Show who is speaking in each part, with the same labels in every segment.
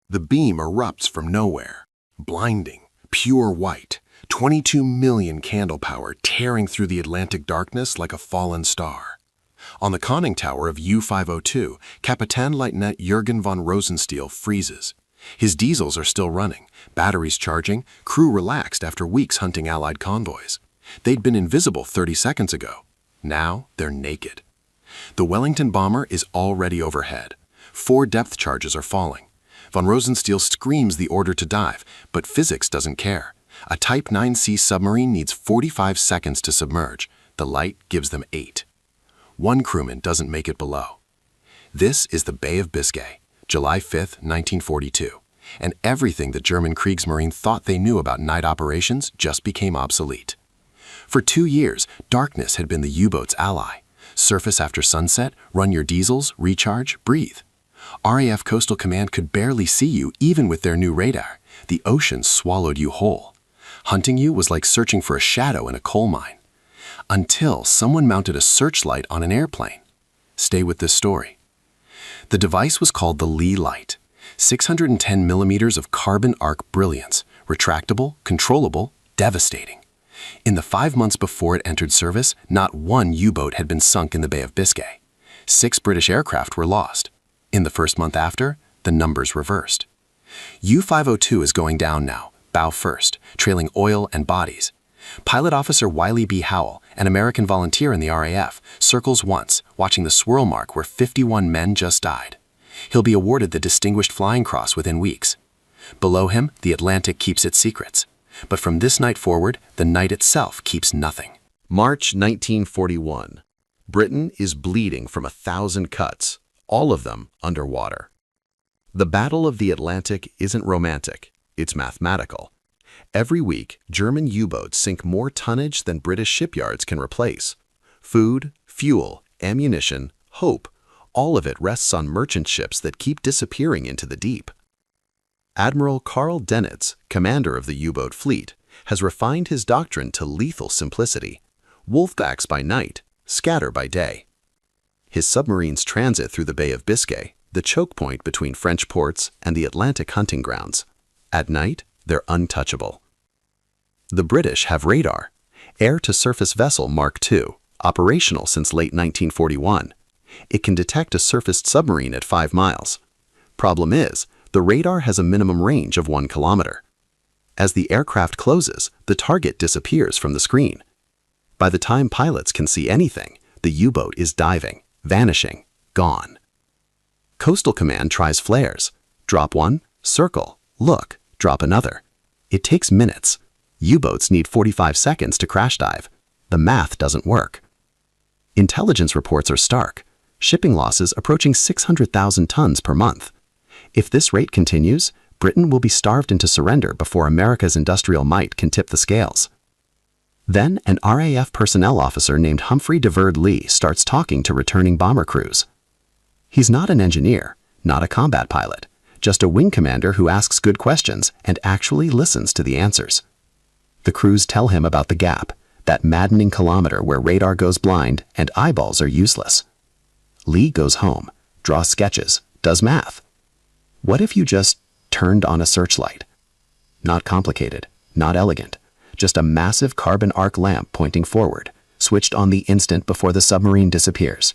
Speaker 1: The beam erupts from nowhere. Blinding, pure white, 22 million candle power tearing through the Atlantic darkness like a fallen star. On the conning tower of U-502, Kapitänleutnant Jürgen von Rosenstiel freezes. His diesels are still running, batteries charging, crew relaxed after weeks hunting Allied convoys. They'd been invisible 30 seconds ago. Now they're naked. The Wellington bomber is already overhead. 4 depth charges are falling. Von Rosenstiel screams the order to dive, but physics doesn't care. A Type 9C submarine needs 45 seconds to submerge. The light gives them 8. One crewman doesn't make it below. This is the Bay of Biscay, July 5, 1942, and everything the German Kriegsmarine thought they knew about night operations just became obsolete. For 2 years, darkness had been the U-boat's ally. Surface after sunset, run your diesels, recharge, breathe. RAF Coastal Command could barely see you even with their new radar. The ocean swallowed you whole. Hunting you was like searching for a shadow in a coal mine. Until someone mounted a searchlight on an airplane. Stay with this story. The device was called the Lee Light. 610 millimeters of carbon arc brilliance, retractable, controllable, devastating. In the 5 months before it entered service, not one U-boat had been sunk in the Bay of Biscay. 6 British aircraft were lost. In the first month after, the numbers reversed. U-502 is going down now, bow first, trailing oil and bodies. Pilot Officer Wiley B. Howell, an American volunteer in the RAF, circles once, watching the swirl mark where 51 men just died. He'll be awarded the Distinguished Flying Cross within weeks. Below him, the Atlantic keeps its secrets. But from this night forward, the night itself keeps nothing.
Speaker 2: March 1941. Britain is bleeding from 1,000 cuts, all of them underwater. The Battle of the Atlantic isn't romantic, it's mathematical. Every week, German U-boats sink more tonnage than British shipyards can replace. Food, fuel, ammunition, hope, all of it rests on merchant ships that keep disappearing into the deep. Admiral Karl Dönitz, commander of the U-boat fleet, has refined his doctrine to lethal simplicity. Wolfbacks by night, scatter by day. His submarines transit through the Bay of Biscay, the choke point between French ports and the Atlantic hunting grounds. At night, they're untouchable. The British have radar, air-to-surface vessel Mark II, operational since late 1941. It can detect a surfaced submarine at 5 miles. Problem is, the radar has a minimum range of 1 kilometer. As the aircraft closes, the target disappears from the screen. By the time pilots can see anything, the U-boat is diving, vanishing, gone. Coastal Command tries flares. Drop one, circle, look, drop another. It takes minutes. U-boats need 45 seconds to crash dive. The math doesn't work. Intelligence reports are stark. Shipping losses approaching 600,000 tons per month. If this rate continues, Britain will be starved into surrender before America's industrial might can tip the scales. Then an RAF personnel officer named Humphrey DeVerd Lee starts talking to returning bomber crews. He's not an engineer, not a combat pilot, just a wing commander who asks good questions and actually listens to the answers. The crews tell him about the gap, that maddening kilometer where radar goes blind and eyeballs are useless. Lee goes home, draws sketches, does math. What if you just turned on a searchlight? Not complicated, not elegant, just a massive carbon arc lamp pointing forward, switched on the instant before the submarine disappears.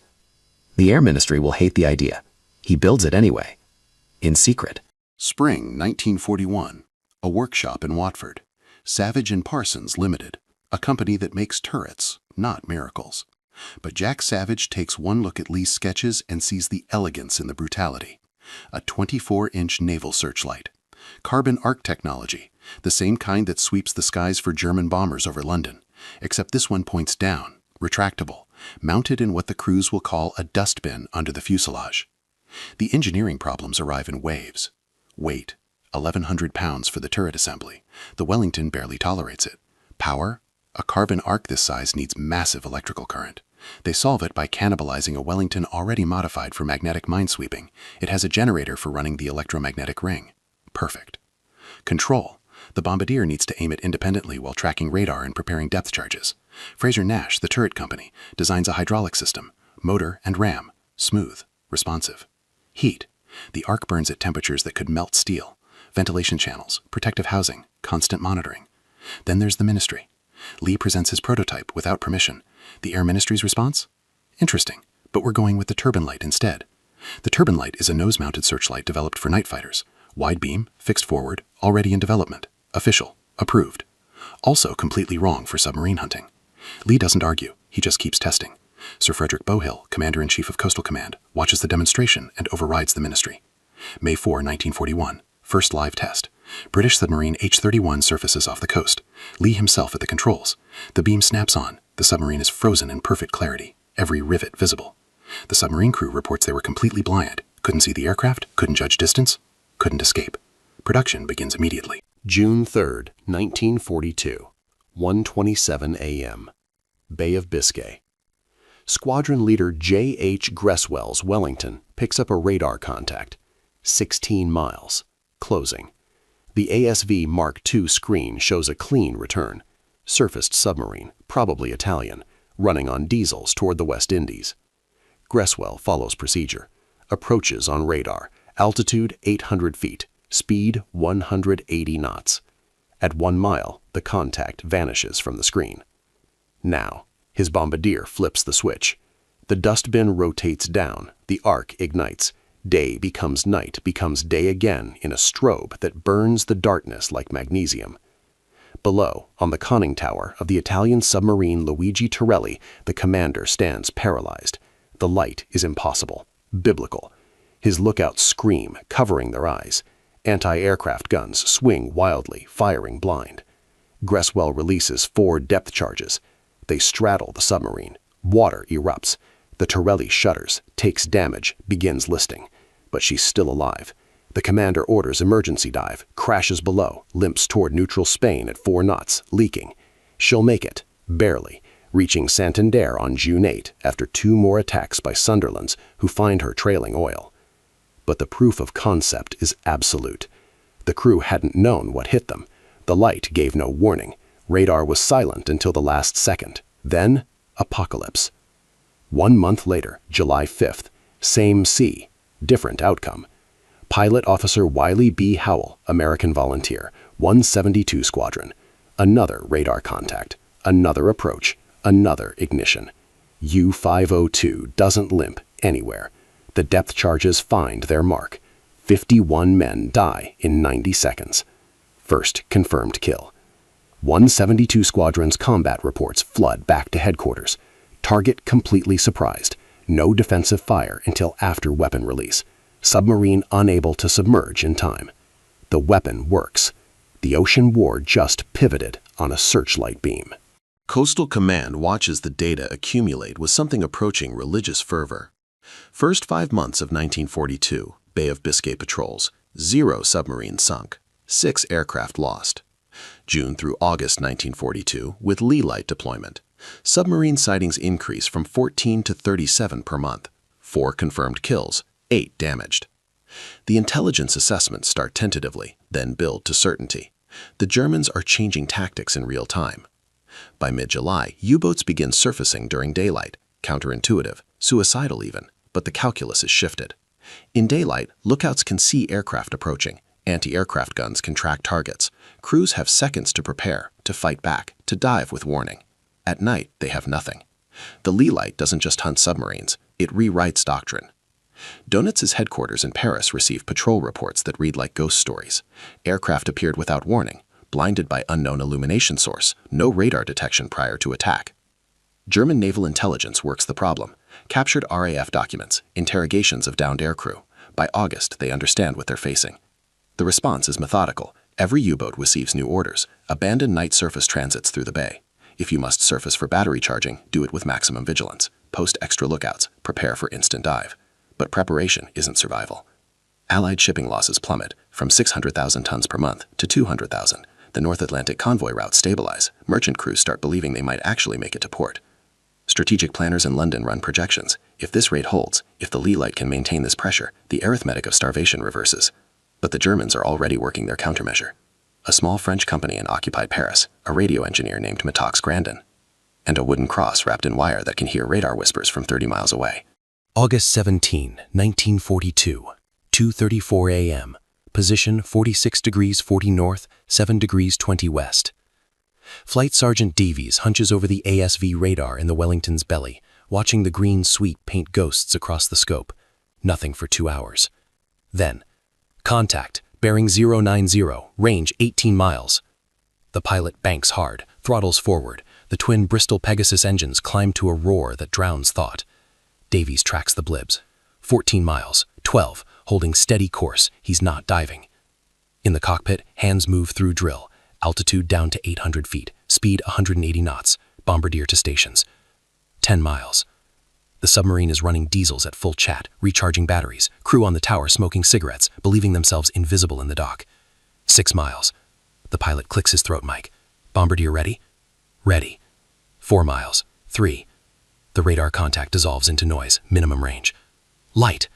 Speaker 2: The Air Ministry will hate the idea. He builds it anyway, in secret.
Speaker 1: Spring 1941, a workshop in Watford. Savage and Parsons Limited, a company that makes turrets, not miracles. But Jack Savage takes one look at Lee's sketches and sees the elegance in the brutality. A 24-inch naval searchlight. Carbon arc technology, the same kind that sweeps the skies for German bombers over London, except this one points down, retractable, mounted in what the crews will call a dustbin under the fuselage. The engineering problems arrive in waves. Weight, 1,100 pounds for the turret assembly. The Wellington barely tolerates it. Power, a carbon arc this size needs massive electrical current. They solve it by cannibalizing a Wellington already modified for magnetic minesweeping. It has a generator for running the electromagnetic ring. Perfect. Control. The bombardier needs to aim it independently while tracking radar and preparing depth charges. Fraser Nash, the turret company, designs a hydraulic system, motor and ram, smooth, responsive. Heat. The arc burns at temperatures that could melt steel. Ventilation channels, protective housing, constant monitoring. Then there's the ministry. Lee presents his prototype without permission. The Air Ministry's response? Interesting, but we're going with the turbine light instead. The turbine light is a nose-mounted searchlight developed for night fighters. Wide beam, fixed forward, already in development. Official, approved. Also completely wrong for submarine hunting. Lee doesn't argue, he just keeps testing. Sir Frederick Bowhill, Commander-in-Chief of Coastal Command, watches the demonstration and overrides the ministry. May 4, 1941, first live test. British submarine H-31 surfaces off the coast. Lee himself at the controls. The beam snaps on. The submarine is frozen in perfect clarity, every rivet visible. The submarine crew reports they were completely blind, couldn't see the aircraft, couldn't judge distance, couldn't escape. Production begins immediately.
Speaker 2: June 3, 1942, 1:27 a.m. Bay of Biscay. Squadron leader J.H. Gresswell's Wellington picks up a radar contact. 16 miles. Closing. The ASV Mark II screen shows a clean return. Surfaced submarine, probably Italian, running on diesels toward the West Indies. Gresswell follows procedure. Approaches on radar. Altitude 800 feet. Speed 180 knots. At 1 mile, the contact vanishes from the screen. Now, his bombardier flips the switch. The dustbin rotates down. The arc ignites. Day becomes night, becomes day again in a strobe that burns the darkness like magnesium. Below, on the conning tower of the Italian submarine Luigi Torelli, the commander stands paralyzed. The light is impossible, biblical. His lookouts scream, covering their eyes. Anti-aircraft guns swing wildly, firing blind. Gresswell releases 4 depth charges. They straddle the submarine. Water erupts. The Torelli shudders, takes damage, begins listing. But she's still alive. The commander orders emergency dive, crashes below, limps toward neutral Spain at 4 knots, leaking. She'll make it, barely, reaching Santander on June 8 after 2 more attacks by Sunderlands who find her trailing oil. But the proof of concept is absolute. The crew hadn't known what hit them. The light gave no warning. Radar was silent until the last second. Then, apocalypse. 1 month later, July 5th, same sea, different outcome. Pilot Officer Wiley B. Howell, American volunteer, 172 Squadron. Another radar contact, another approach, another ignition. U-502 doesn't limp anywhere. The depth charges find their mark. 51 men die in 90 seconds. First confirmed kill. 172 Squadron's combat reports flood back to headquarters. Target completely surprised. No defensive fire until after weapon release. Submarine unable to submerge in time. The weapon works. The ocean war just pivoted on a searchlight beam.
Speaker 1: Coastal Command watches the data accumulate with something approaching religious fervor. First 5 months of 1942, Bay of Biscay patrols, 0 submarines sunk, 6 aircraft lost. June through August 1942, with Lee Light deployment, submarine sightings increase from 14 to 37 per month, 4 confirmed kills, 8 damaged. The intelligence assessments start tentatively, then build to certainty. The Germans are changing tactics in real time. By mid-July, U-boats begin surfacing during daylight, counterintuitive, suicidal even, but the calculus is shifted. In daylight, lookouts can see aircraft approaching. Anti-aircraft guns can track targets. Crews have seconds to prepare, to fight back, to dive with warning. At night, they have nothing. The Lee Light doesn't just hunt submarines, it rewrites doctrine. Donitz's headquarters in Paris receive patrol reports that read like ghost stories. Aircraft appeared without warning, blinded by unknown illumination source, no radar detection prior to attack. German naval intelligence works the problem. Captured RAF documents, interrogations of downed aircrew. By August, they understand what they're facing. The response is methodical. Every U-boat receives new orders. Abandon night surface transits through the bay. If you must surface for battery charging, do it with maximum vigilance. Post extra lookouts. Prepare for instant dive. But preparation isn't survival. Allied shipping losses plummet from 600,000 tons per month to 200,000. The North Atlantic convoy routes stabilize. Merchant crews start believing they might actually make it to port. Strategic planners in London run projections. If this rate holds, if the Lee Light can maintain this pressure, the arithmetic of starvation reverses. But the Germans are already working their countermeasure. A small French company in occupied Paris, a radio engineer named Matox Grandin, and a wooden cross wrapped in wire that can hear radar whispers from 30 miles away.
Speaker 2: August 17, 1942.
Speaker 3: 2:34 a.m. Position 46 degrees 40 north, 7 degrees 20 west. Flight Sergeant Davies hunches over the ASV radar in the Wellington's belly, watching the green sweep paint ghosts across the scope. Nothing for 2 hours. Then, contact, bearing 090, range 18 miles. The pilot banks hard, throttles forward. The twin Bristol Pegasus engines climb to a roar that drowns thought. Davies tracks the blibs. 14 miles, 12, holding steady course, he's not diving. In the cockpit, hands move through drill. Altitude down to 800 feet, speed 180 knots, bombardier to stations. 10 miles. The submarine is running diesels at full chat, recharging batteries, crew on the tower smoking cigarettes, believing themselves invisible in the dock. 6 miles. The pilot clicks his throat mic. Bombardier ready? Ready. 4 miles. 3. The radar contact dissolves into noise, minimum range. Light.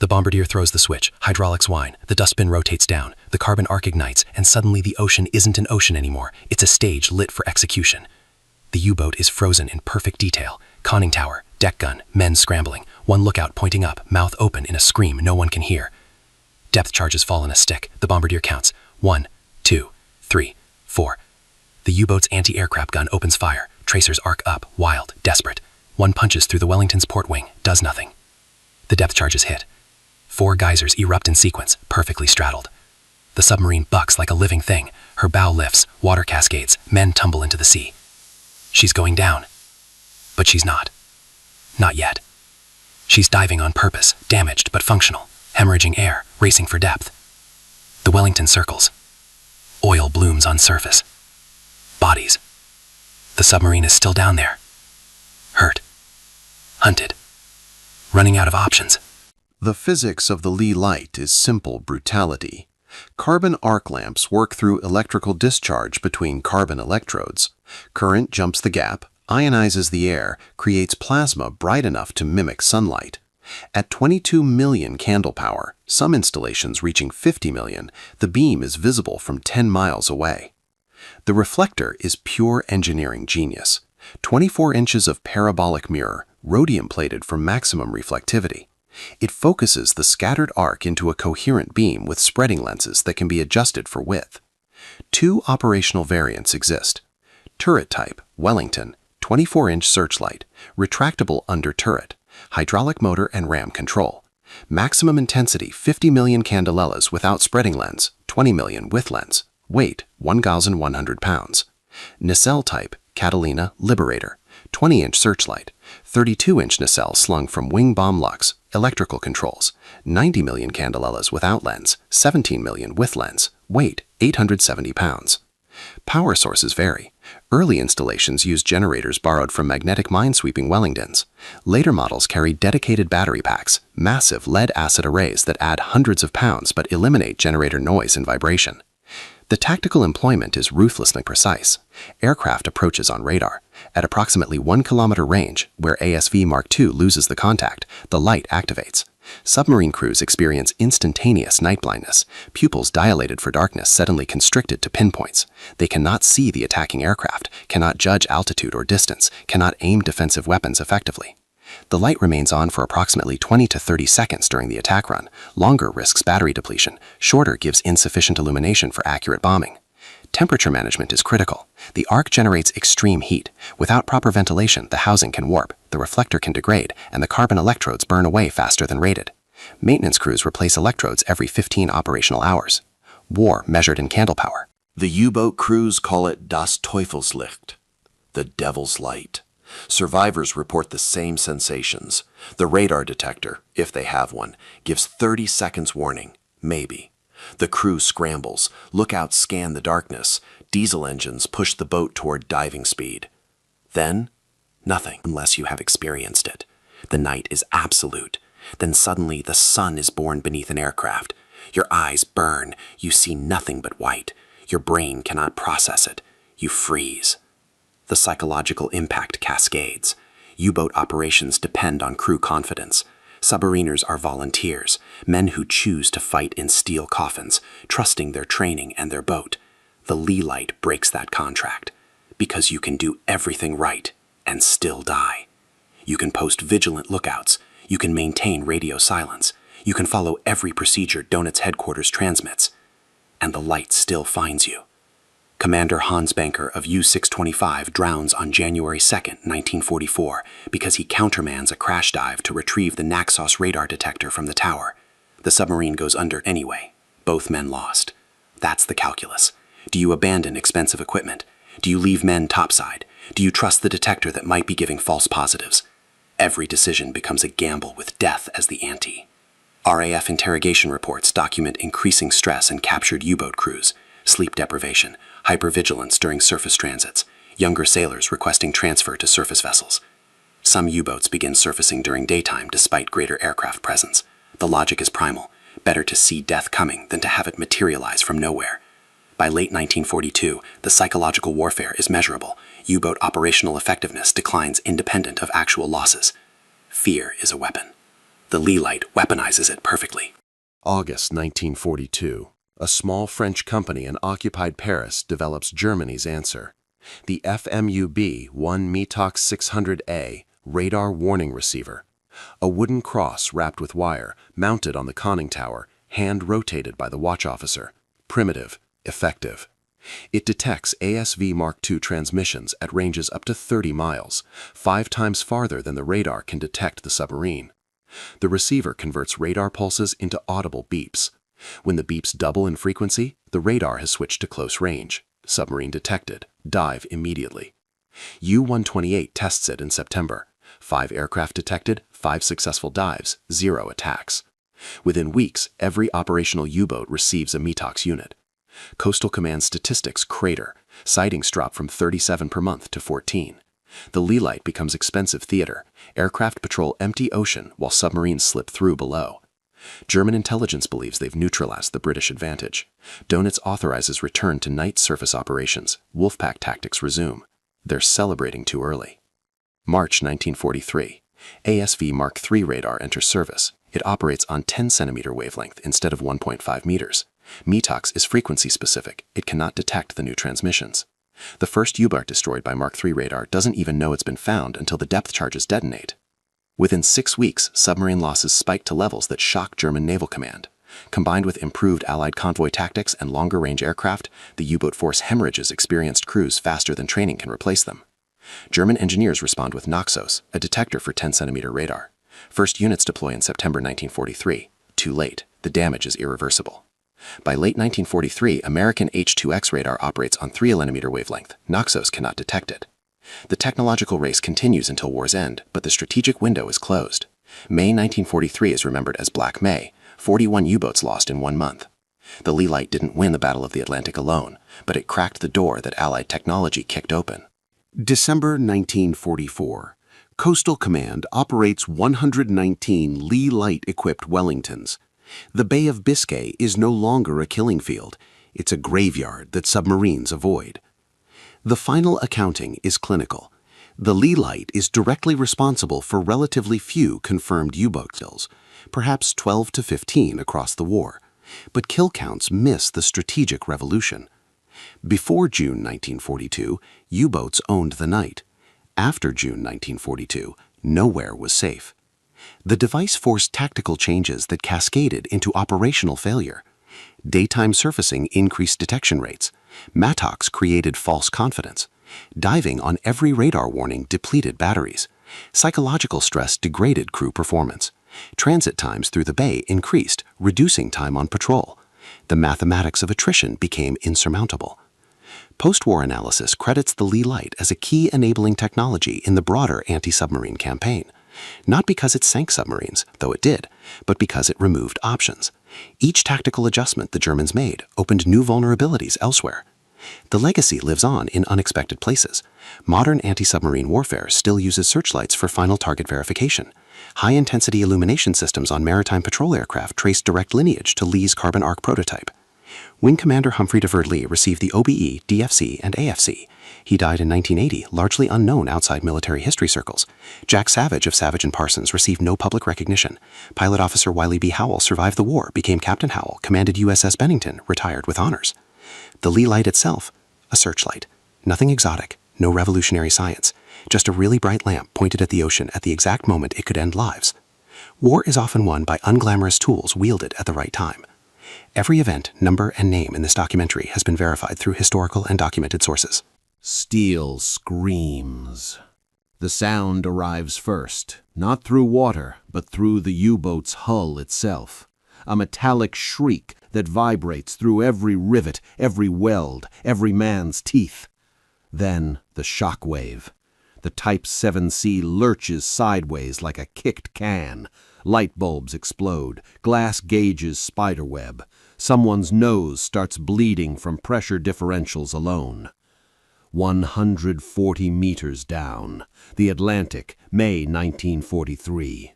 Speaker 3: The bombardier throws the switch, hydraulics whine, the dustbin rotates down, the carbon arc ignites, and suddenly the ocean isn't an ocean anymore, it's a stage lit for execution. The U-boat is frozen in perfect detail. Conning tower, deck gun, men scrambling, one lookout pointing up, mouth open in a scream no one can hear. Depth charges fall on a stick, the bombardier counts. 1, 2, 3, 4. The U-boat's anti-aircraft gun opens fire, tracers arc up, wild, desperate. One punches through the Wellington's port wing, does nothing. The depth charges hit. 4 geysers erupt in sequence, perfectly straddled. The submarine bucks like a living thing. Her bow lifts, water cascades, men tumble into the sea. She's going down. But she's not. Not yet. She's diving on purpose, damaged but functional, hemorrhaging air, racing for depth. The Wellington circles. Oil blooms on surface. Bodies. The submarine is still down there. Hurt. Hunted. Running out of options.
Speaker 1: The physics of the Lee light is simple brutality. Carbon arc lamps work through electrical discharge between carbon electrodes. Current jumps the gap, ionizes the air, creates plasma bright enough to mimic sunlight. At 22 million candle power, some installations reaching 50 million, the beam is visible from 10 miles away. The reflector is pure engineering genius. 24 inches of parabolic mirror, rhodium-plated for maximum reflectivity. It focuses the scattered arc into a coherent beam with spreading lenses that can be adjusted for width. 2 operational variants exist. Turret type, Wellington, 24-inch searchlight, retractable under turret, hydraulic motor and ram control. Maximum intensity 50 million candelellas without spreading lens, 20 million with lens. Weight 1,100 pounds. Nacelle type, Catalina Liberator, 20-inch searchlight, 32-inch nacelle slung from wing bomb lux, electrical controls, 90 million candelellas without lens, 17 million with lens, weight 870 pounds. Power sources vary. Early installations used generators borrowed from magnetic minesweeping Wellingtons. Later models carry dedicated battery packs, massive lead-acid arrays that add hundreds of pounds but eliminate generator noise and vibration. The tactical employment is ruthlessly precise. Aircraft approaches on radar. At approximately 1 kilometer range, where ASV Mark II loses the contact, the light activates. Submarine crews experience instantaneous night blindness, pupils dilated for darkness suddenly constricted to pinpoints. They cannot see the attacking aircraft, cannot judge altitude or distance, cannot aim defensive weapons effectively. The light remains on for approximately 20 to 30 seconds during the attack run. Longer risks battery depletion. Shorter gives insufficient illumination for accurate bombing. Temperature management is critical. The arc generates extreme heat. Without proper ventilation, the housing can warp, the reflector can degrade, and the carbon electrodes burn away faster than rated. Maintenance crews replace electrodes every 15 operational hours. War measured in candle power.
Speaker 4: The U-boat crews call it Das Teufelslicht, the devil's light. Survivors report the same sensations. The radar detector, if they have one, gives 30 seconds warning, maybe. The crew scrambles, lookouts scan the darkness, diesel engines push the boat toward diving speed. Then, nothing unless you have experienced it. The night is absolute. Then suddenly the sun is born beneath an aircraft. Your eyes burn, you see nothing but white. Your brain cannot process it. You freeze. The psychological impact cascades. U-boat operations depend on crew confidence. Submariners are volunteers, men who choose to fight in steel coffins, trusting their training and their boat. The Lee light breaks that contract, because you can do everything right and still die. You can post vigilant lookouts, you can maintain radio silence,
Speaker 3: You can follow every procedure Donut's headquarters transmits, and the light still finds you. Commander Hans Banker of U-625 drowns on January 2, 1944, because he countermands a crash dive to retrieve the Naxos radar detector from the tower. The submarine goes under anyway. Both men lost. That's the calculus. Do you abandon expensive equipment? Do you leave men topside? Do you trust the detector that might be giving false positives? Every decision becomes a gamble with death as the ante. RAF interrogation reports document increasing stress in captured U-boat crews, sleep deprivation, hypervigilance during surface transits, younger sailors requesting transfer to surface vessels. Some U-boats begin surfacing during daytime despite greater aircraft presence. The logic is primal. Better to see death coming than to have it materialize from nowhere. By late 1942, the psychological warfare is measurable. U-boat operational effectiveness declines independent of actual losses. Fear is a weapon. The Lee light weaponizes it perfectly.
Speaker 1: August 1942. A small French company in occupied Paris develops Germany's answer. The FMUB-1 METOX 600A radar warning receiver. A wooden cross wrapped with wire, mounted on the conning tower, hand-rotated by the watch officer. Primitive, effective. It detects ASV Mark II transmissions at ranges up to 30 miles, 5 times farther than the radar can detect the submarine. The receiver converts radar pulses into audible beeps. When the beeps double in frequency, the radar has switched to close range. Submarine detected. Dive immediately. U-128 tests it in September. 5 aircraft detected, 5 successful dives, 0 attacks. Within weeks, every operational U-boat receives a METOX unit. Coastal Command statistics crater. Sightings drop from 37 per month to 14. The Lee light becomes expensive theater. Aircraft patrol empty ocean while submarines slip through below. German intelligence believes they've neutralized the British advantage. Donitz authorizes return to night surface operations. Wolfpack tactics resume. They're celebrating too early. March 1943. ASV Mark III radar enters service. It operates on 10-centimeter wavelength instead of 1.5 meters. METOX is frequency-specific. It cannot detect the new transmissions. The first U-boat destroyed by Mark III radar doesn't even know it's been found until the depth charges detonate. Within 6 weeks, submarine losses spiked to levels that shock German naval command. Combined with improved Allied convoy tactics and longer-range aircraft, the U-boat force hemorrhages experienced crews faster than training can replace them. German engineers respond with Naxos, a detector for 10-centimeter radar. First units deploy in September 1943. Too late. The damage is irreversible. By late 1943, American H-2X radar operates on 3-nanometer wavelength. Naxos cannot detect it. The technological race continues until war's end, but the strategic window is closed. May 1943 is remembered as Black May, 41 U-boats lost in 1 month. The Lee light didn't win the Battle of the Atlantic alone, but it cracked the door that Allied technology kicked open.
Speaker 2: December 1944. Coastal Command operates 119 Lee light-equipped Wellingtons. The Bay of Biscay is no longer a killing field. It's a graveyard that submarines avoid. The final accounting is clinical. The Lee light is directly responsible for relatively few confirmed U-boat kills, perhaps 12 to 15 across the war. But kill counts miss the strategic revolution. Before June 1942, U-boats owned the night. After June 1942, nowhere was safe. The device forced tactical changes that cascaded into operational failure. Daytime surfacing increased detection rates. METOX created false confidence. Diving on every radar warning depleted batteries. Psychological stress degraded crew performance. Transit times through the bay increased, reducing time on patrol. The mathematics of attrition became insurmountable. Post-war analysis credits the Lee light as a key enabling technology in the broader anti-submarine campaign. Not because it sank submarines, though it did, but because it removed options. Each tactical adjustment the Germans made opened new vulnerabilities elsewhere. The legacy lives on in unexpected places. Modern anti-submarine warfare still uses searchlights for final target verification. High-intensity illumination systems on maritime patrol aircraft trace direct lineage to Lee's carbon arc prototype. Wing Commander Humphrey DeVerd Lee received the OBE, DFC, and AFC. He died in 1980, largely unknown outside military history circles. Jack Savage of Savage and Parsons received no public recognition. Pilot Officer Wiley B. Howell survived the war, became Captain Howell, commanded USS Bennington, retired with honors. The Lee light itself, a searchlight. Nothing exotic, no revolutionary science, just a really bright lamp pointed at the ocean at the exact moment it could end lives.
Speaker 5: War is often won by unglamorous tools wielded at the right time. Every event, number, and name in this documentary has been verified through historical and documented sources.
Speaker 2: Steel screams. The sound arrives first, not through water, but through the U-boat's hull itself. A metallic shriek that vibrates through every rivet, every weld, every man's teeth. Then the shock wave. The Type 7C lurches sideways like a kicked can. Light bulbs explode, glass gauges spiderweb. Someone's nose starts bleeding from pressure differentials alone. 140 meters down. The Atlantic, May 1943.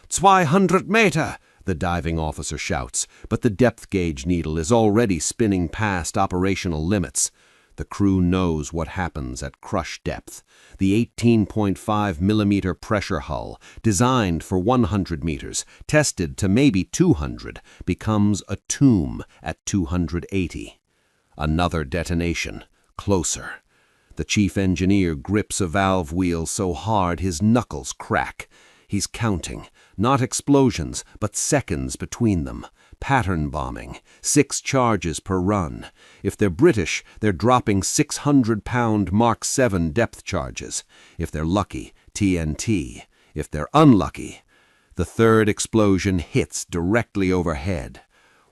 Speaker 2: 200 Meter! The diving officer shouts, but the depth gauge needle is already spinning past operational limits. The crew knows what happens at crush depth. The 18.5 millimeter pressure hull, designed for 100 meters, tested to maybe 200, becomes a tomb at 280. Another detonation, closer. The chief engineer grips a valve wheel so hard his knuckles crack. He's counting, not explosions, but seconds between them. Pattern bombing, 6 charges per run. If they're British, they're dropping 600-pound Mark 7 depth charges. If they're lucky, TNT. If they're unlucky, the third explosion hits directly overhead.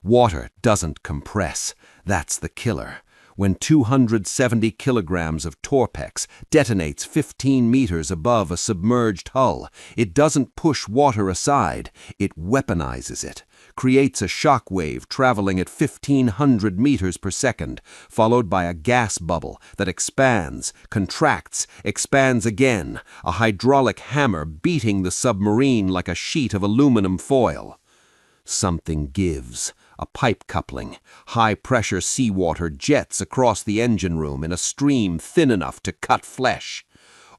Speaker 2: Water doesn't compress. That's the killer. When 270 kilograms of Torpex detonates 15 meters above a submerged hull, it doesn't push water aside, it weaponizes it, creates a shock wave traveling at 1,500 meters per second, followed by a gas bubble that expands, contracts, expands again, a hydraulic hammer beating the submarine like a sheet of aluminum foil. Something gives. A pipe coupling. High-pressure seawater jets across the engine room in a stream thin enough to cut flesh.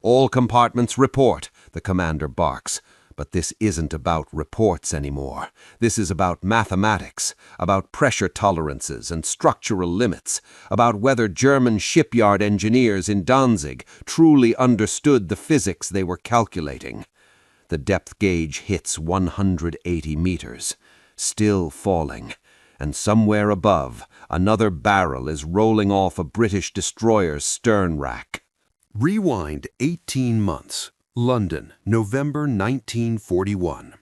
Speaker 2: All compartments report, the commander barks. But this isn't about reports anymore. This is about mathematics, about pressure tolerances and structural limits, about whether German shipyard engineers in Danzig truly understood the physics they were calculating. The depth gauge hits 180 meters, still falling. And somewhere above, another barrel is rolling off a British destroyer's stern rack.
Speaker 1: Rewind 18 months. London, November 1941.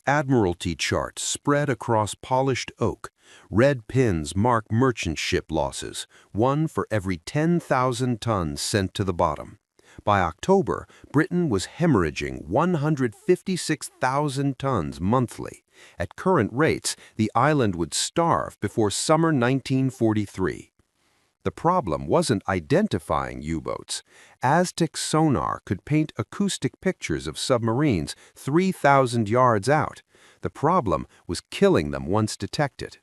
Speaker 1: Admiralty charts spread across polished oak. Red pins mark merchant ship losses, one for every 10,000 tons sent to the bottom. By October, Britain was hemorrhaging 156,000 tons monthly. At current rates, the island would starve before summer 1943. The problem wasn't identifying U-boats. Aztec sonar could paint acoustic pictures of submarines 3,000 yards out. The problem was killing them once detected.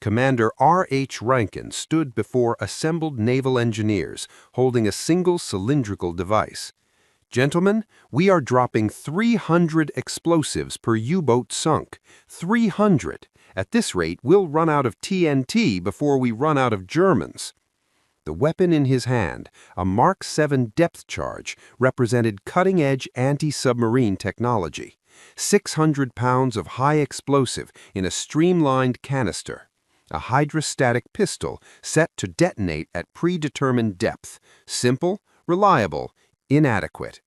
Speaker 1: Commander R.H. Rankin stood before assembled naval engineers holding a single cylindrical device. "Gentlemen, we are dropping 300 explosives per U-boat sunk. 300. At this rate, we'll run out of TNT before we run out of Germans." The weapon in his hand, a Mark 7 depth charge, represented cutting-edge anti-submarine technology. 600 pounds of high explosive in a streamlined canister. A hydrostatic pistol set to detonate at predetermined depth. Simple, reliable, inadequate.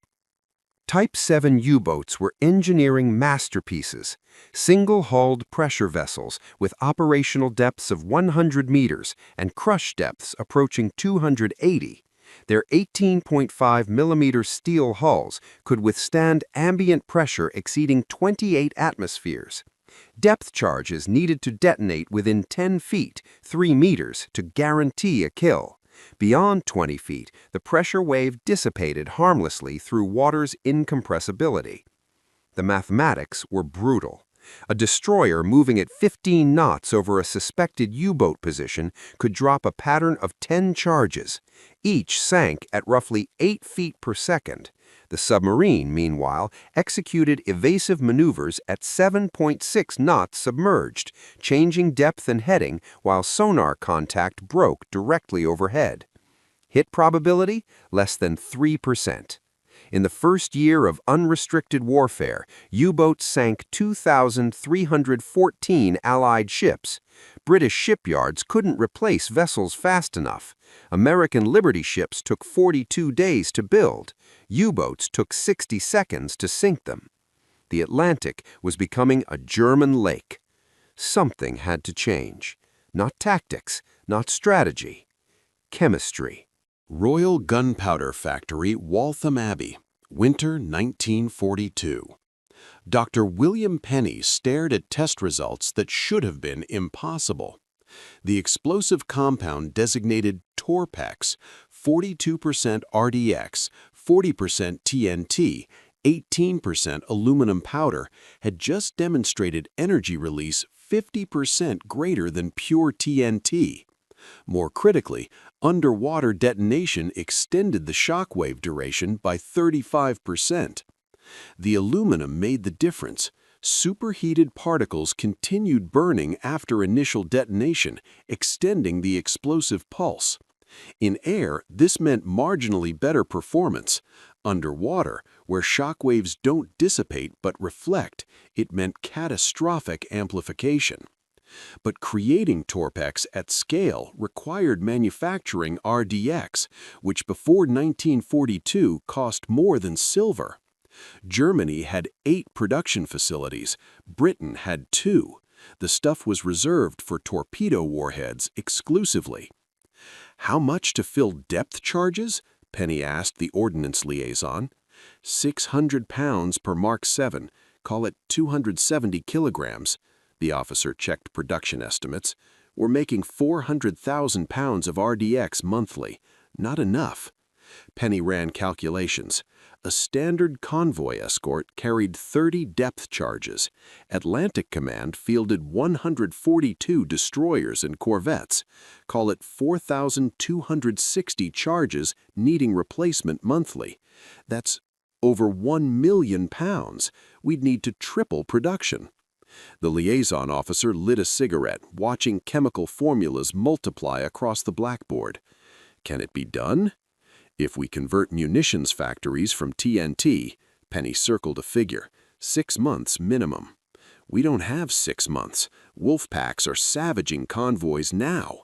Speaker 1: Type 7 U-boats were engineering masterpieces, single-hulled pressure vessels with operational depths of 100 meters and crush depths approaching 280. Their 18.5 millimeter steel hulls could withstand ambient pressure exceeding 28 atmospheres. Depth charges needed to detonate within 10 feet, 3 meters, to guarantee a kill. Beyond 20 feet, the pressure wave dissipated harmlessly through water's incompressibility. The mathematics were brutal. A destroyer moving at 15 knots over a suspected U-boat position could drop a pattern of 10 charges. Each sank at roughly 8 feet per second. The submarine, meanwhile, executed evasive maneuvers at 7.6 knots submerged, changing depth and heading while sonar contact broke directly overhead. Hit probability? Less than 3%.
Speaker 6: In the first year of unrestricted warfare, U-boats sank 2,314 Allied ships. British shipyards couldn't replace vessels fast enough. American Liberty ships took 42 days to build. U-boats took 60 seconds to sink them. The Atlantic was becoming a German lake. Something had to change. Not tactics, not strategy. Chemistry.
Speaker 1: Royal Gunpowder Factory, Waltham Abbey, winter 1942. Dr. William Penny stared at test results that should have been impossible. The explosive compound designated Torpex, 42% RDX, 40% TNT, 18% aluminum powder, had just demonstrated energy release 50% greater than pure TNT. More critically, underwater detonation extended the shockwave duration by 35%. The aluminum made the difference. Superheated particles continued burning after initial detonation, extending the explosive pulse. In air, this meant marginally better performance. Underwater, where shockwaves don't dissipate but reflect, it meant catastrophic amplification. But creating Torpex at scale required manufacturing RDX, which before 1942 cost more than silver. Germany had 8 production facilities. Britain had 2. The stuff was reserved for torpedo warheads exclusively. How much to fill depth charges? Penny asked the ordnance liaison. 600 pounds per Mark 7, call it 270 kilograms. The officer checked production estimates. We're making 400,000 pounds of RDX monthly. Not enough. Penny ran calculations. A standard convoy escort carried 30 depth charges. Atlantic Command fielded 142 destroyers and corvettes. Call it 4,260 charges needing replacement monthly. That's over 1 million pounds. We'd need to triple production. The liaison officer lit a cigarette, watching chemical formulas multiply across the blackboard. Can it be done? If we convert munitions factories from TNT, Penny circled a figure, 6 months minimum. We don't have 6 months. Wolf packs are savaging convoys now.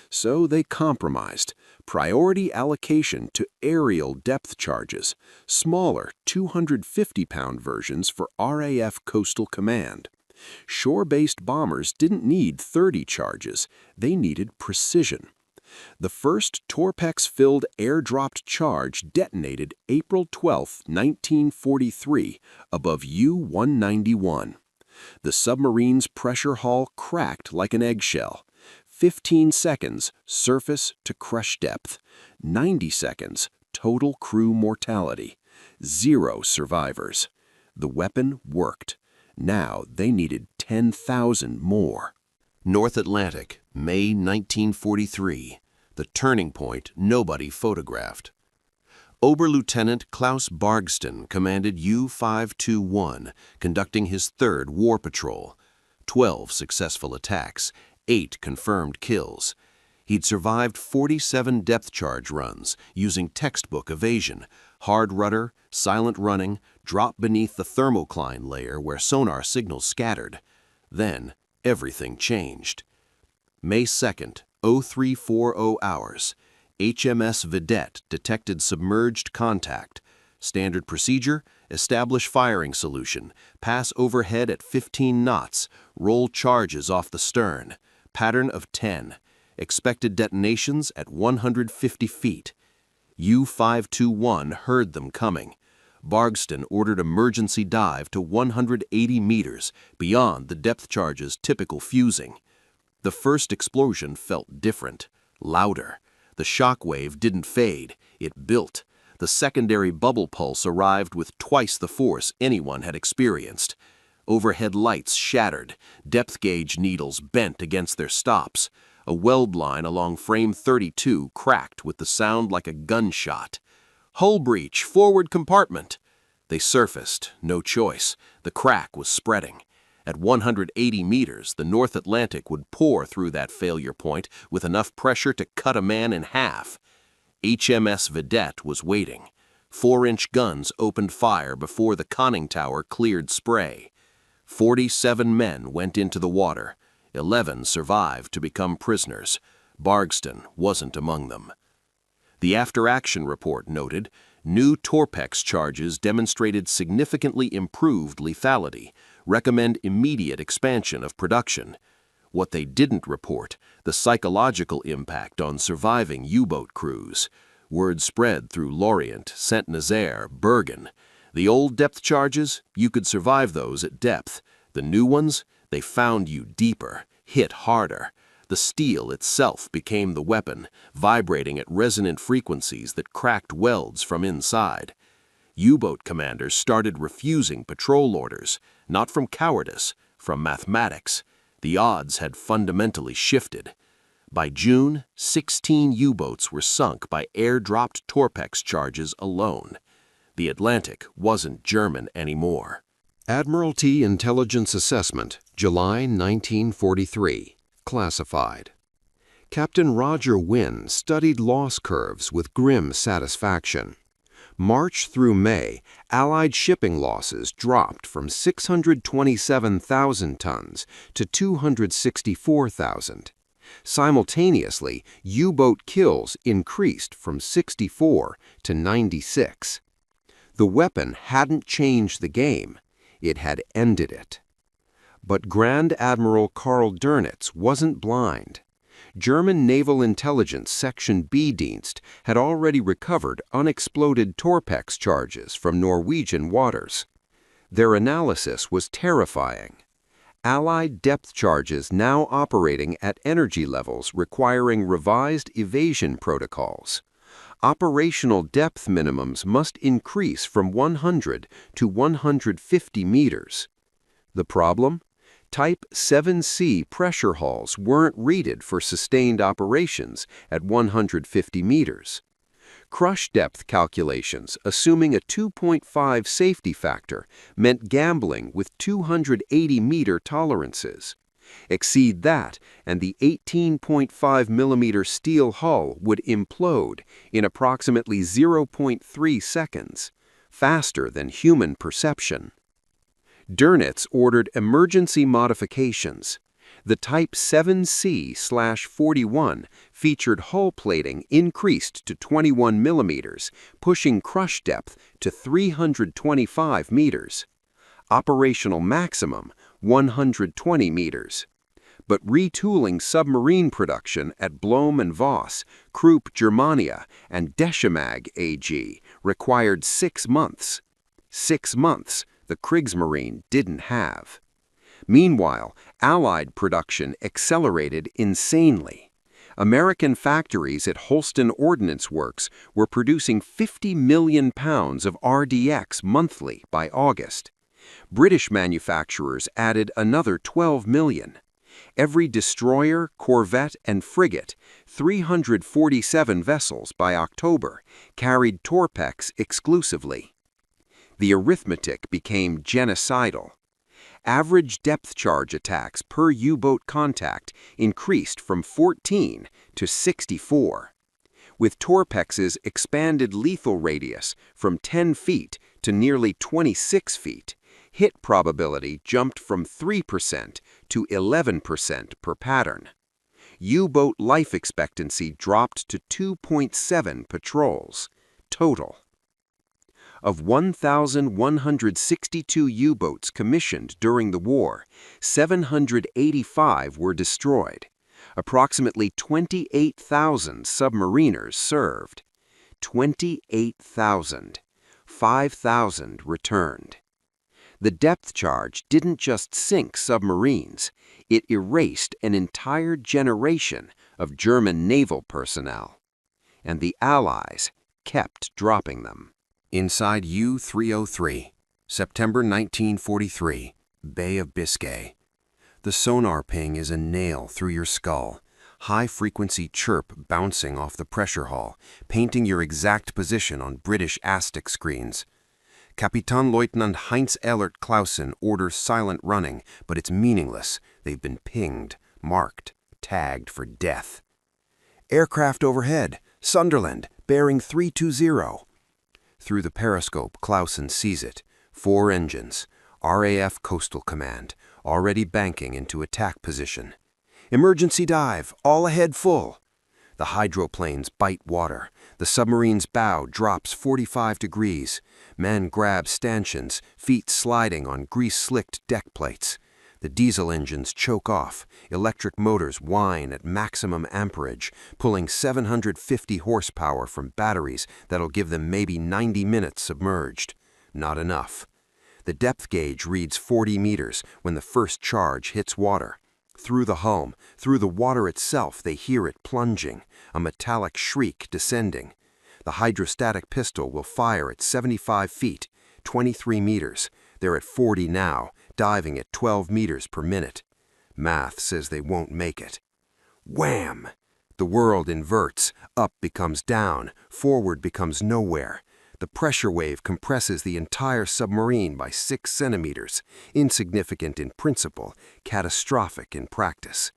Speaker 1: So they compromised. Priority allocation to aerial depth charges, smaller 250-pound versions for RAF Coastal Command. Shore-based bombers didn't need 30 charges. They needed precision. The first Torpex-filled air-dropped charge detonated April 12, 1943, above U-191. The submarine's pressure hull cracked like an eggshell. 15 seconds, surface to crush depth. 90 seconds, total crew mortality. 0 survivors. The weapon worked. Now they needed 10,000 more. North Atlantic, May 1943. The turning point nobody photographed. Oberlieutenant Klaus Bargston commanded U-521, conducting his 3rd war patrol. 12 successful attacks, 8 confirmed kills. He'd survived 47 depth charge runs using textbook evasion, hard rudder, silent running, drop beneath the thermocline layer where sonar signals scattered. Then everything changed. May 2nd, 0340 hours. HMS Vedette detected submerged contact. Standard procedure, establish firing solution, pass overhead at 15 knots, roll charges off the stern. Pattern of 10. Expected detonations at 150 feet. U-521 heard them coming. Bargston ordered emergency dive to 180 meters, beyond the depth charge's typical fusing. The first explosion felt different, louder. The shock wave didn't fade, it built. The secondary bubble pulse arrived with twice the force anyone had experienced. Overhead lights shattered, depth gauge needles bent against their stops. A weld line along frame 32 cracked with the sound like a gunshot. Hull breach, forward compartment. They surfaced, no choice. The crack was spreading. At 180 meters, the North Atlantic would pour through that failure point with enough pressure to cut a man in half. HMS Vedette was waiting.
Speaker 4: 4-inch guns opened fire before the conning tower cleared spray. 47 men went into the water. 11 survived to become prisoners. Bargston wasn't among them. The after-action report noted, new Torpex charges demonstrated significantly improved lethality, recommend immediate expansion of production. What they didn't report, the psychological impact on surviving U-boat crews. Word spread through Lorient, Saint-Nazaire, Bergen. The old depth charges, you could survive those at depth. The new ones, they found you deeper, hit harder. The steel itself became the weapon, vibrating at resonant frequencies that cracked welds from inside. U-boat commanders started refusing patrol orders, not from cowardice, from mathematics. The odds had fundamentally shifted. By June, 16 U-boats were sunk by air-dropped Torpex charges alone. The Atlantic wasn't German anymore.
Speaker 2: Admiralty Intelligence Assessment, July 1943. Classified. Captain Roger Wynne studied loss curves with grim satisfaction. March through May, Allied shipping losses dropped from 627,000 tons to 264,000. Simultaneously, U-boat kills increased from 64 to 96. The weapon hadn't changed the game, it had ended it. But Grand Admiral Karl Dönitz wasn't blind. German Naval Intelligence Section B Dienst had already recovered unexploded Torpex charges from Norwegian waters. Their analysis was terrifying. Allied depth charges now operating at energy levels requiring revised evasion protocols. Operational depth minimums must increase from 100 to 150 meters. The problem? Type 7C pressure hulls weren't rated for sustained operations at 150 meters. Crush depth calculations, assuming a 2.5 safety factor, meant gambling with 280-meter tolerances. Exceed that, and the 18.5-millimeter steel hull would implode in approximately 0.3 seconds, faster than human perception. Dönitz ordered emergency modifications. The Type 7C/41 featured hull plating increased to 21 millimeters, pushing crush depth to 325 meters. Operational maximum, 120 meters. But retooling submarine production at Blohm & Voss, Krupp Germania, and Deschemag AG required 6 months. 6 months the Kriegsmarine didn't have. Meanwhile, Allied production accelerated insanely. American factories at Holston Ordnance Works were producing 50 million pounds of RDX monthly by August. British manufacturers added another 12 million. Every destroyer, corvette, and frigate, 347 vessels by October, carried Torpex exclusively. The arithmetic became genocidal. Average depth charge attacks per U-boat contact increased from 14 to 64. With Torpex's expanded lethal radius from 10 feet to nearly 26 feet, hit probability jumped from 3% to 11% per pattern. U-boat life expectancy dropped to 2.7 patrols, total. Of 1,162 U-boats commissioned during the war, 785 were destroyed. Approximately 28,000 submariners served. 28,000. 5,000 returned. The depth charge didn't just sink submarines, it erased an entire generation of German naval personnel. And the Allies kept dropping them.
Speaker 1: Inside U-303, September 1943, Bay of Biscay. The sonar ping is a nail through your skull, high-frequency chirp bouncing off the pressure hull, painting your exact position on British ASTIC screens. Kapitänleutnant Heinz Ehlert Clausen orders silent running, but it's meaningless. They've been pinged, marked, tagged for death. Aircraft overhead, Sunderland, bearing 320.
Speaker 6: Through the periscope, Clausen sees it. 4 engines. RAF Coastal Command, already banking into attack position. Emergency dive, all ahead full. The hydroplanes bite water. The submarine's bow drops 45 degrees. Men grab stanchions, feet sliding on grease-slicked deck plates. The diesel engines choke off. Electric motors whine at maximum amperage, pulling 750 horsepower from batteries that'll give them maybe 90 minutes submerged. Not enough. The depth gauge reads 40 meters when the first charge hits water. Through the hull, through the water itself, they hear it plunging, a metallic shriek descending. The hydrostatic pistol will fire at 75 feet, 23 meters. They're at 40 now, diving at 12 meters per minute. Math says they won't make it. Wham! The world inverts. Up becomes down. Forward becomes nowhere. The pressure wave compresses the entire submarine by 6 centimeters, insignificant in principle, catastrophic in practice.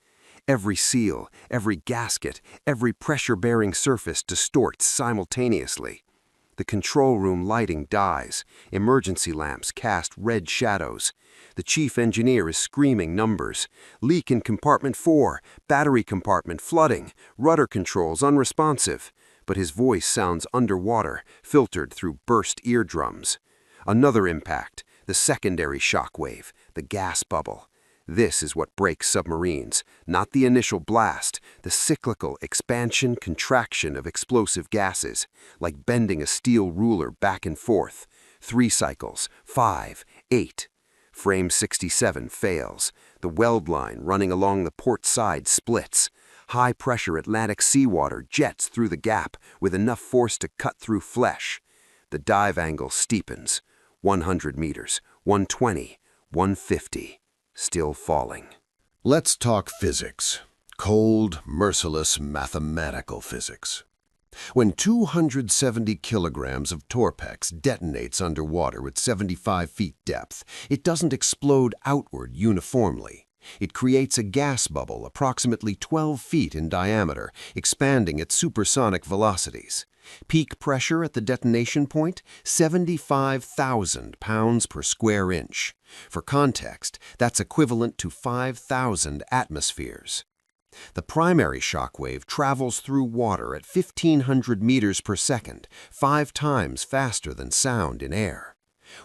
Speaker 6: Every seal, every gasket, every pressure-bearing surface distorts simultaneously. The control room lighting dies. Emergency lamps cast red shadows. The chief engineer is screaming numbers. Leak in compartment 4, battery compartment flooding, rudder controls unresponsive. But his voice sounds underwater, filtered through burst eardrums. Another impact, the secondary shock wave, the gas bubble. This is what breaks submarines, not the initial blast, the cyclical expansion-contraction of explosive gases, like bending a steel ruler back and forth. 3 cycles, 5, 8. Frame 67 fails. The weld line running along the port side splits. High-pressure Atlantic seawater jets through the gap with enough force to cut through flesh. The dive angle steepens. 100 meters, 120, 150. Still falling.
Speaker 1: Let's talk physics. Cold, merciless, mathematical physics. When 270 kilograms of Torpex detonates underwater at 75 feet depth, it doesn't explode outward uniformly. It creates a gas bubble approximately 12 feet in diameter, expanding at supersonic velocities. Peak pressure at the detonation point, 75,000 pounds per square inch. For context, that's equivalent to 5,000 atmospheres. The primary shock wave travels through water at 1,500 meters per second, 5 times faster than sound in air.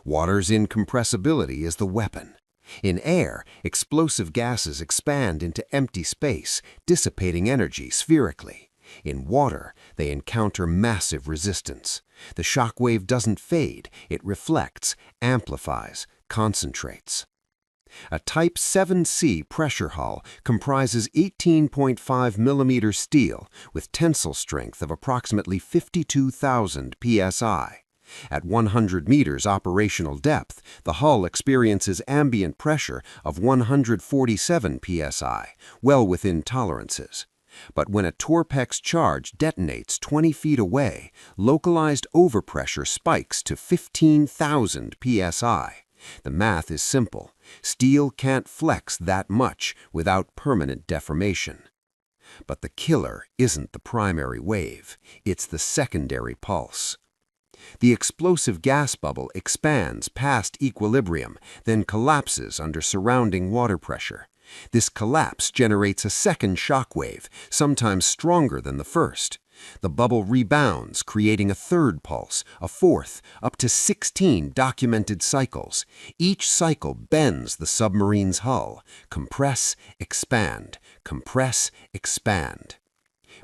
Speaker 1: Water's incompressibility is the weapon. In air, explosive gases expand into empty space, dissipating energy spherically. In water, they encounter massive resistance. The shock wave doesn't fade, it reflects, amplifies, concentrates. A Type 7C pressure hull comprises 18.5 millimeter steel with tensile strength of approximately 52,000 psi. At 100 meters operational depth, the hull experiences ambient pressure of 147 psi, well within tolerances. But when a Torpex charge detonates 20 feet away, localized overpressure spikes to 15,000 psi. The math is simple. Steel can't flex that much without permanent deformation. But the killer isn't the primary wave, it's the secondary pulse. The explosive gas bubble expands past equilibrium, then collapses under surrounding water pressure. This collapse generates a second shock wave, sometimes stronger than the first. The bubble rebounds, creating a third pulse, a fourth, up to 16 documented cycles. Each cycle bends the submarine's hull. Compress, expand, compress, expand.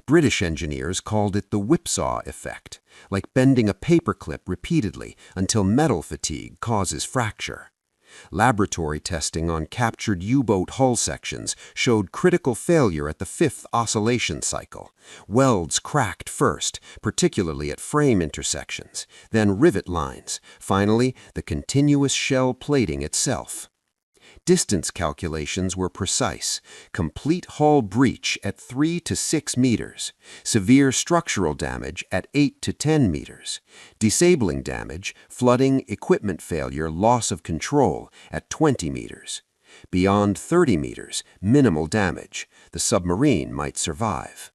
Speaker 1: British engineers called it the whipsaw effect, like bending a paperclip repeatedly until metal fatigue causes fracture. Laboratory testing on captured U-boat hull sections showed critical failure at the 5th oscillation cycle. Welds cracked first, particularly at frame intersections, then rivet lines, finally the continuous shell plating itself. Distance calculations were precise. Complete hull breach at 3 to 6 meters. Severe structural damage at 8 to 10 meters. Disabling damage, flooding, equipment failure, loss of control at 20 meters. Beyond 30 meters, minimal damage. The submarine might survive.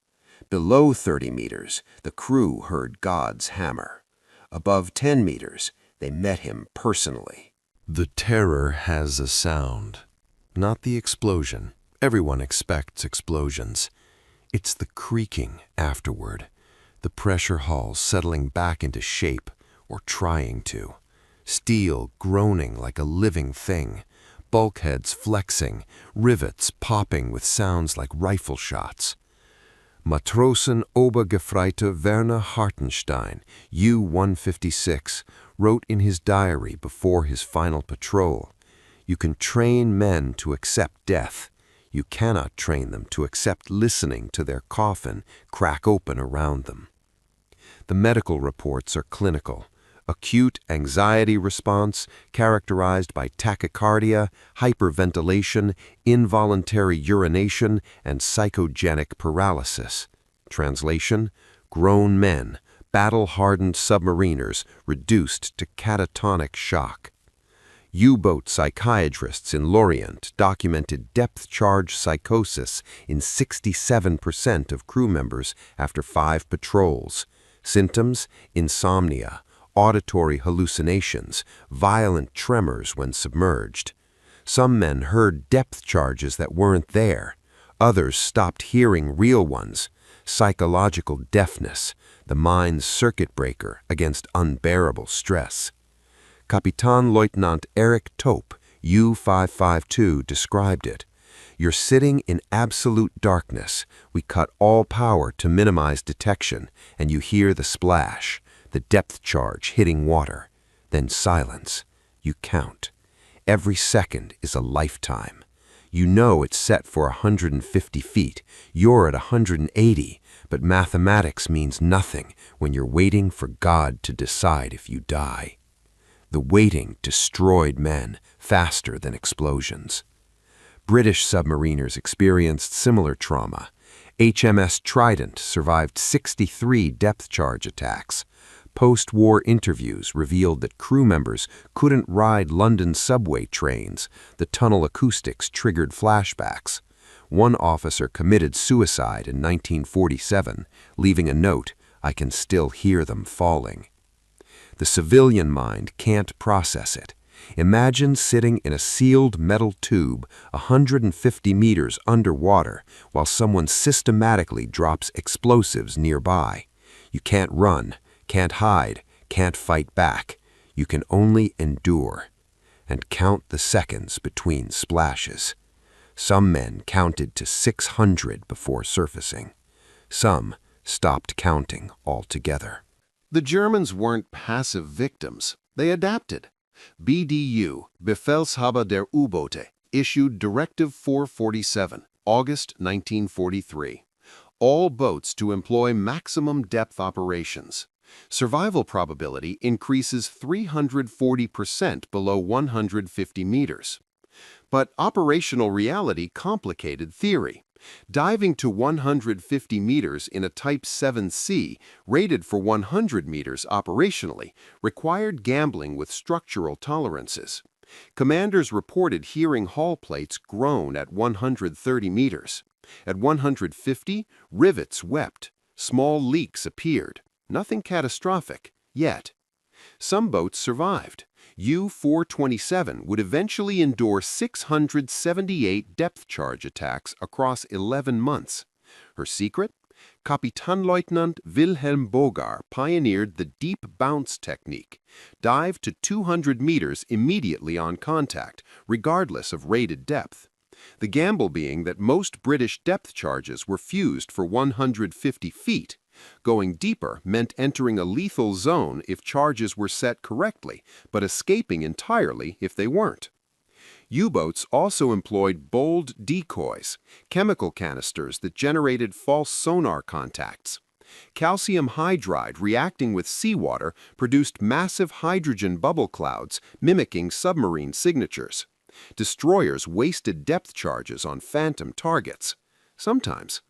Speaker 1: Below 30 meters, the crew heard God's hammer.
Speaker 6: Above 10 meters, they met him personally.
Speaker 7: The terror has a sound, not the explosion. Everyone expects explosions. It's the creaking afterward, the pressure hull settling back into shape, or trying to. Steel groaning like a living thing, bulkheads flexing, rivets popping with sounds like rifle shots. Matrosen Obergefreite Werner Hartenstein, U-156, wrote in his diary before his final patrol, "You can train men to accept death. You cannot train them to accept listening to their coffin crack open around them." The medical reports are clinical. Acute anxiety response characterized by tachycardia, hyperventilation, involuntary urination, and psychogenic paralysis. Translation: grown men, battle-hardened submariners reduced to catatonic shock. U-boat psychiatrists in Lorient documented depth-charge psychosis in 67% of crew members after 5 patrols. Symptoms: insomnia, auditory hallucinations, violent tremors when submerged. Some men heard depth charges that weren't there. Others stopped hearing real ones. Psychological deafness, the mind's circuit breaker against unbearable stress. Kapitänleutnant Erich Tope, U-552, described it. "You're sitting in absolute darkness. We cut all power to minimize detection, and you hear the splash, the depth charge hitting water. Then silence. You count. Every second is a lifetime. You know it's set for 150 feet. You're at 180, but mathematics means nothing when you're waiting for God to decide if you die." The waiting destroyed men faster than explosions. British submariners experienced similar trauma. HMS Trident survived 63 depth charge attacks. Post-war interviews revealed that crew members couldn't ride London subway trains. The tunnel acoustics triggered flashbacks. One officer committed suicide in 1947, leaving a note, "I can still hear them falling." The civilian mind can't process it. Imagine sitting in a sealed metal tube 150 meters underwater while someone systematically drops explosives nearby. You can't run, can't hide, can't fight back. You can only endure and count the seconds between splashes. Some men counted to 600 before surfacing. Some stopped counting altogether.
Speaker 1: The Germans weren't passive victims. They adapted. BDU, Befehlshaber der U-Boote, issued Directive 447, August 1943. All boats to employ maximum depth operations. Survival probability increases 340% below 150 meters. But operational reality complicated theory. Diving to 150 meters in a Type 7C, rated for 100 meters operationally, required gambling with structural tolerances. Commanders reported hearing hull plates groan at 130 meters. At 150, rivets wept. Small leaks appeared. Nothing catastrophic, yet. Some boats survived. U-427 would eventually endure 678 depth charge attacks across 11 months. Her secret? Kapitänleutnant Wilhelm Bogar pioneered the deep bounce technique. Dive to 200 meters immediately on contact, regardless of rated depth. The gamble being that most British depth charges were fused for 150 feet. Going deeper meant entering a lethal zone if charges were set correctly, but escaping entirely if they weren't. U-boats also employed bold decoys, chemical canisters that generated false sonar contacts. Calcium hydride reacting with seawater produced massive hydrogen bubble clouds mimicking submarine signatures. Destroyers wasted depth charges on phantom targets. Sometimes.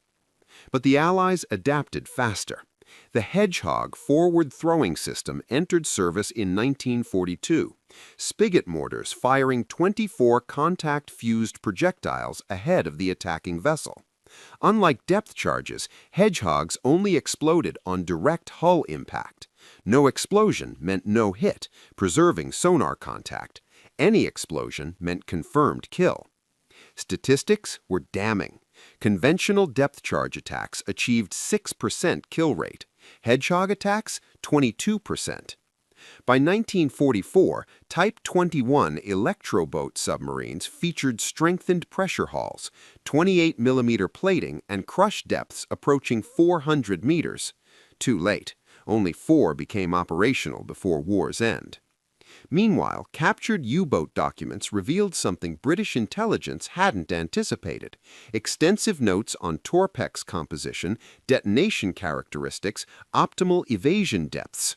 Speaker 1: But the Allies adapted faster. The Hedgehog forward-throwing system entered service in 1942, spigot mortars firing 24 contact-fused projectiles ahead of the attacking vessel. Unlike depth charges, Hedgehogs only exploded on direct hull impact.
Speaker 6: No explosion meant no hit, preserving sonar contact. Any explosion meant confirmed kill. Statistics were damning. Conventional depth charge attacks achieved 6% kill rate. Hedgehog attacks, 22%. By 1944, Type 21 electroboat submarines featured strengthened pressure hulls, 28mm plating, and crush depths approaching 400 meters. Too late. Only 4 became operational before war's end. Meanwhile, captured U-boat documents revealed something British intelligence hadn't anticipated: extensive notes on torpex composition, detonation characteristics, optimal evasion depths.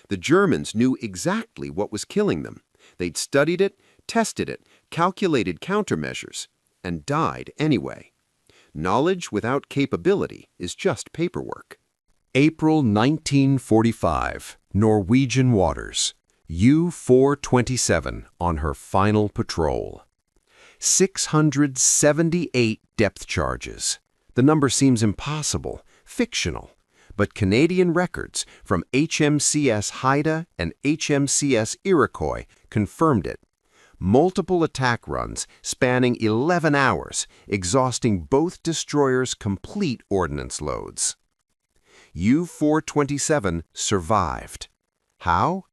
Speaker 6: The Germans knew exactly what was killing them. They'd studied it, tested it, calculated countermeasures, and died anyway. Knowledge without capability is just paperwork.
Speaker 2: April 1945, Norwegian waters. U-427 on her final patrol. 678 depth charges. The number seems impossible, fictional. But Canadian records from HMCS Haida and HMCS Iroquois confirmed it. Multiple attack runs spanning 11 hours, exhausting both destroyers' complete ordnance loads. U-427 survived. How?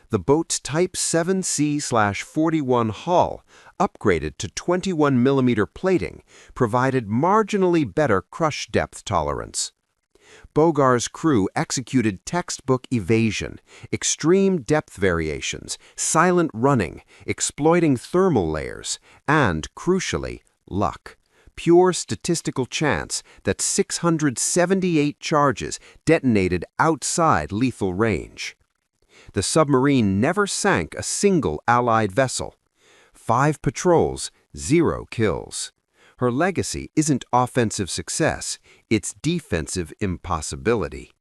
Speaker 2: The boat's Type 7C/41 hull, upgraded to 21mm plating, provided marginally better crush depth tolerance. Bogar's crew executed textbook evasion, extreme depth variations, silent running, exploiting thermal layers, and, crucially, luck. Pure statistical chance that 678 charges detonated outside lethal range. The submarine never sank a single Allied vessel. 5 patrols, 0 kills. Her legacy isn't offensive success, it's defensive impossibility.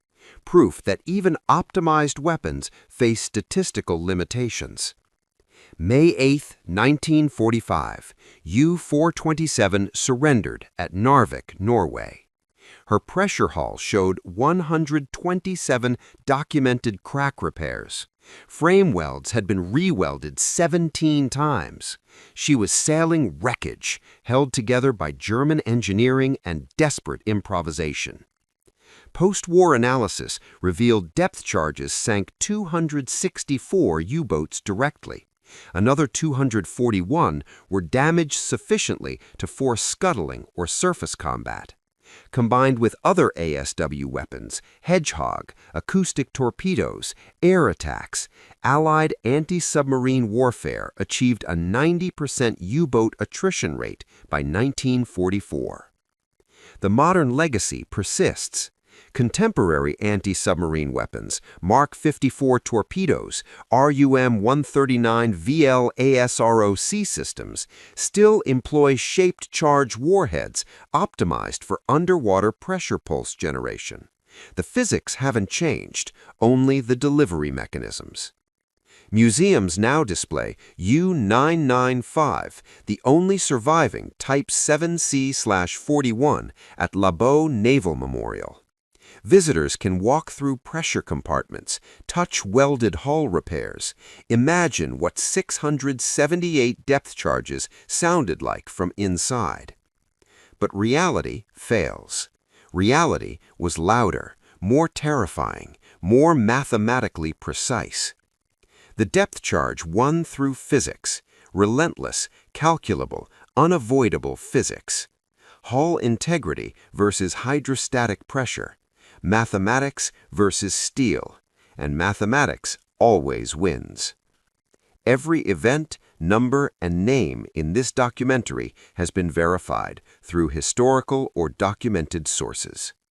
Speaker 2: Proof that even optimized weapons face statistical limitations. May 8, 1945, U-427 surrendered at Narvik, Norway. Her pressure hull showed 127 documented crack repairs. Frame welds had been re-welded 17 times. She was sailing wreckage, held together by German engineering and desperate improvisation. Post-war analysis revealed depth charges sank 264 U-boats directly. Another 241 were damaged sufficiently to force scuttling or surface combat. Combined with other ASW weapons, Hedgehog, acoustic torpedoes, air attacks, Allied anti-submarine warfare achieved a 90% U-boat attrition rate by 1944. The modern legacy persists. Contemporary anti-submarine weapons, Mark 54 torpedoes, RUM-139 VL-ASROC systems, still employ shaped charge warheads optimized for underwater pressure pulse generation. The physics haven't changed, only the delivery mechanisms. Museums now display U-995, the only surviving Type 7C/41 at Labeau Naval Memorial. Visitors can walk through pressure compartments, touch welded hull repairs, imagine what 678 depth charges sounded like from inside. But reality fails. Reality was louder, more terrifying, more mathematically precise. The depth charge won through physics, relentless, calculable, unavoidable physics. Hull integrity versus hydrostatic pressure. Mathematics versus steel, and mathematics always wins. Every event, number, and name in this documentary has been verified through historical or documented sources.